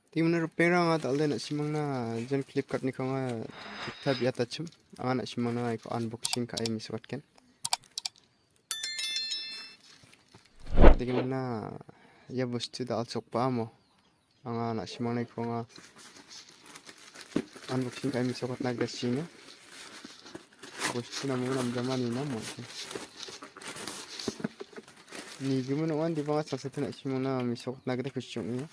Timna rupiah nga talde nak simangna jen flipkart ni kanga tikta biat achum anga nak simangna iko unboxing ka ay miswatken digimna ya bustu da alsok pa mo anga nak simangna iko nga unboxing ka ay miswat na gasina bustu na mo nam jamani na mo ni gimana wan di banga saksetu nak simangna miswat na gede kusyong ni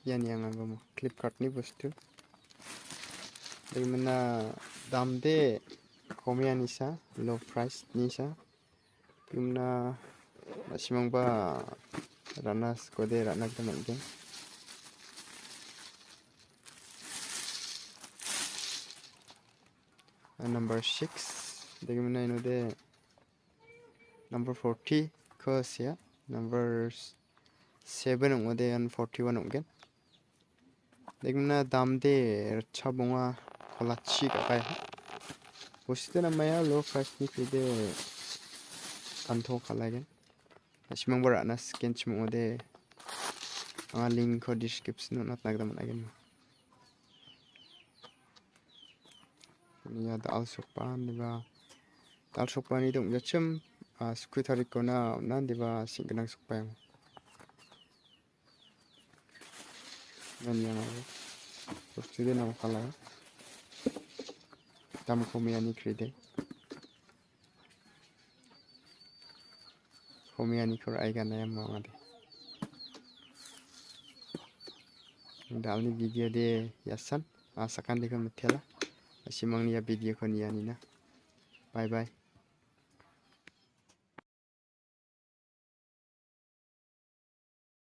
yan yang agamo flipkart ni bustu digimna damde komea nisa low price nisa gimna simang ba ranas kode ranak teman geng number 6 digimna ino de number 40 kos ya number 7 ngode an 41 nggen digimna damde chabonga kolachi ka kai bustu namanya low price ni pide kanto kalagen simang bara na scan chmode anga link ko description not nagdam again ya dal sokpan diba dal sokpan ni dong jachem skui tarik kona nan diba singgenang sokpan nan yang aku bustu de nam kala tam komiani krede komiani kor aigan ayam mangade dalni video de yasan asakan de kan methela simang ni ya video ko ni anina bye bye